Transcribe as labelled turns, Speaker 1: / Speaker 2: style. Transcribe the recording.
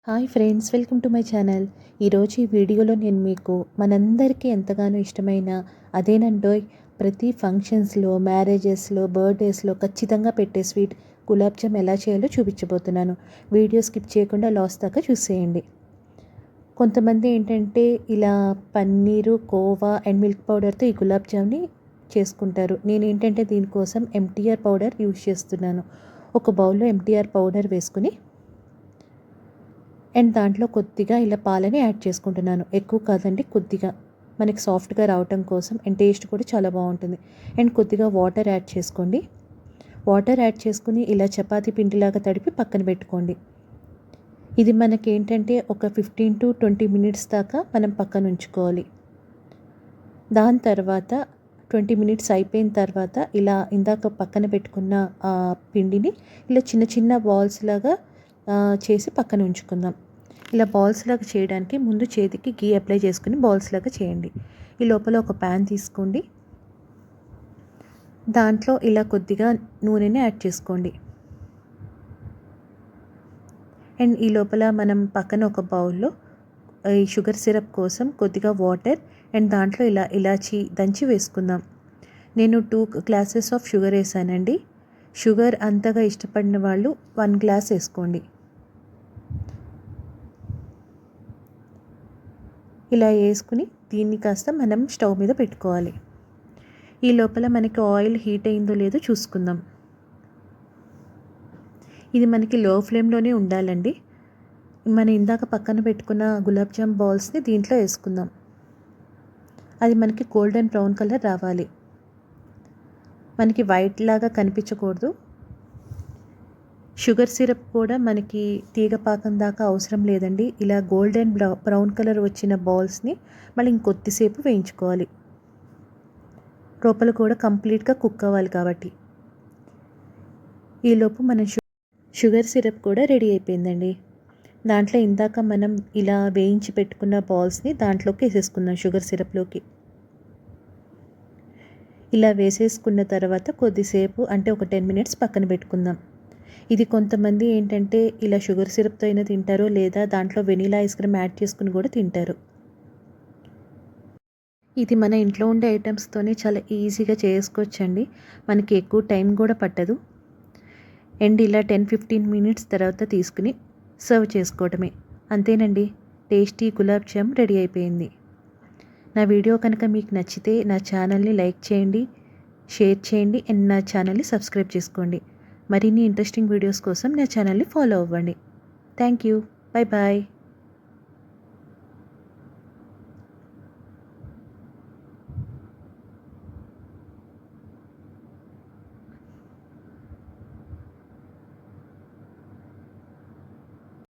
Speaker 1: Hi friends, welcome to my channel. ఈరోజు ఈ వీడియోలో నేను మీకు మనందరికీ ఎంతగానో ఇష్టమైన అదేనండోయ్ ప్రతి ఫంక్షన్స్లో, మ్యారేజెస్లో, బర్త్డేస్లో ఖచ్చితంగా పెట్టే స్వీట్ గులాబ్ జామ్ ఎలా చేయాలో చూపించబోతున్నాను. వీడియో స్కిప్ చేయకుండా లాస్ట్ దాకా చూసేయండి. కొంతమంది ఏంటంటే ఇలా పన్నీరు, కోవా అండ్ మిల్క్ పౌడర్తో ఈ గులాబ్ జామ్ని చేసుకుంటారు. నేను ఏంటంటే దీనికోసం ఎంటీఆర్ పౌడర్ యూజ్ చేస్తున్నాను. ఒక బౌల్లో ఎంటీఆర్ పౌడర్ వేసుకుని అండ్ దాంట్లో కొద్దిగా ఇలా పాలని యాడ్ చేసుకుంటున్నాను. ఎక్కువ కాదండి, కొద్దిగా మనకి సాఫ్ట్గా రావటం కోసం. అండ్ టేస్ట్ కూడా చాలా బాగుంటుంది. అండ్ కొద్దిగా వాటర్ యాడ్ చేసుకోండి. వాటర్ యాడ్ చేసుకుని ఇలా చపాతీ పిండిలాగా తడిపి పక్కన పెట్టుకోండి. ఇది మనకి ఏంటంటే ఒక 15 to 20 minutes దాకా మనం పక్కన ఉంచుకోవాలి. దాని తర్వాత 20 minutes అయిపోయిన తర్వాత ఇలా ఇందాక పక్కన పెట్టుకున్న పిండిని ఇలా చిన్న చిన్న బాల్స్ లాగా చేసి పక్కన ఉంచుకుందాం. ఇలా బాల్స్ లాగా చేయడానికి ముందు చేతికి గీ అప్లై చేసుకుని బాల్స్ లాగా చేయండి. ఈ లోపల ఒక ప్యాన్ తీసుకోండి. దాంట్లో ఇలా కొద్దిగా నూనెని యాడ్ చేసుకోండి. అండ్ ఈ లోపల మనం పక్కన ఒక బౌల్లో ఈ షుగర్ సిరప్ కోసం కొద్దిగా వాటర్ అండ్ దాంట్లో ఇలా ఇలాచి దంచి వేసుకుందాం. నేను 2 glasses ఆఫ్ షుగర్ వేసానండి. షుగర్ అంతగా ఇష్టపడిన వాళ్ళు 1 glass వేసుకోండి. ఇలా వేసుకుని దీన్ని కాస్త మనం స్టవ్ మీద పెట్టుకోవాలి. ఈ లోపల మనకి ఆయిల్ హీట్ అయిందో లేదో చూసుకుందాం. ఇది మనకి లో ఫ్లేమ్లోనే ఉండాలండి. మనం ఇందాక పక్కన పెట్టుకున్న గులాబ్ జామ్ బాల్స్ని దీంట్లో వేసుకుందాం. అది మనకి గోల్డెన్ బ్రౌన్ కలర్ రావాలి. మనకి వైట్ లాగా కనిపించకూడదు. షుగర్ సిరప్ కూడా మనకి తీగ పాకం దాకా అవసరం లేదండి. ఇలా గోల్డెన్ బ్రౌన్ కలర్ వచ్చిన బాల్స్ని మళ్ళీ ఇంకొద్దిసేపు వేయించుకోవాలి. లోపల కూడా కంప్లీట్గా కుక్ అవ్వాలి కాబట్టి. ఈలోపు మన షుగర్ సిరప్ కూడా రెడీ అయిపోయిందండి. దాంట్లో ఇందాక మనం ఇలా వేయించి పెట్టుకున్న బాల్స్ని దాంట్లోకి వేసేసుకుందాం. షుగర్ సిరప్లోకి ఇలా వేసేసుకున్న తర్వాత కొద్దిసేపు అంటే ఒక 10 minutes పక్కన పెట్టుకుందాం. ఇది కొంతమంది ఏంటంటే ఇలా షుగర్ సిరప్తో అయినా తింటారు, లేదా దాంట్లో వెనీలా ఐస్ క్రీమ్ యాడ్ చేసుకుని కూడా తింటారు. ఇది మన ఇంట్లో ఉండే ఐటమ్స్తోనే చాలా ఈజీగా చేసుకోవచ్చండి. మనకి ఎక్కువ టైం కూడా పట్టదు. అండ్ ఇలా 10-15 minutes తర్వాత తీసుకుని సర్వ్ చేసుకోవటమే. అంతేనండి, టేస్టీ గులాబ్ జామ్ రెడీ అయిపోయింది. నా వీడియో కనుక మీకు నచ్చితే నా ఛానల్ని లైక్ చేయండి, షేర్ చేయండి అండ్ నా ఛానల్ని సబ్స్క్రైబ్ చేసుకోండి. మరిన్ని ఇంట్రెస్టింగ్ వీడియోస్ కోసం నా ఛానల్ని ఫాలో అవ్వండి. Thank you. Bye bye.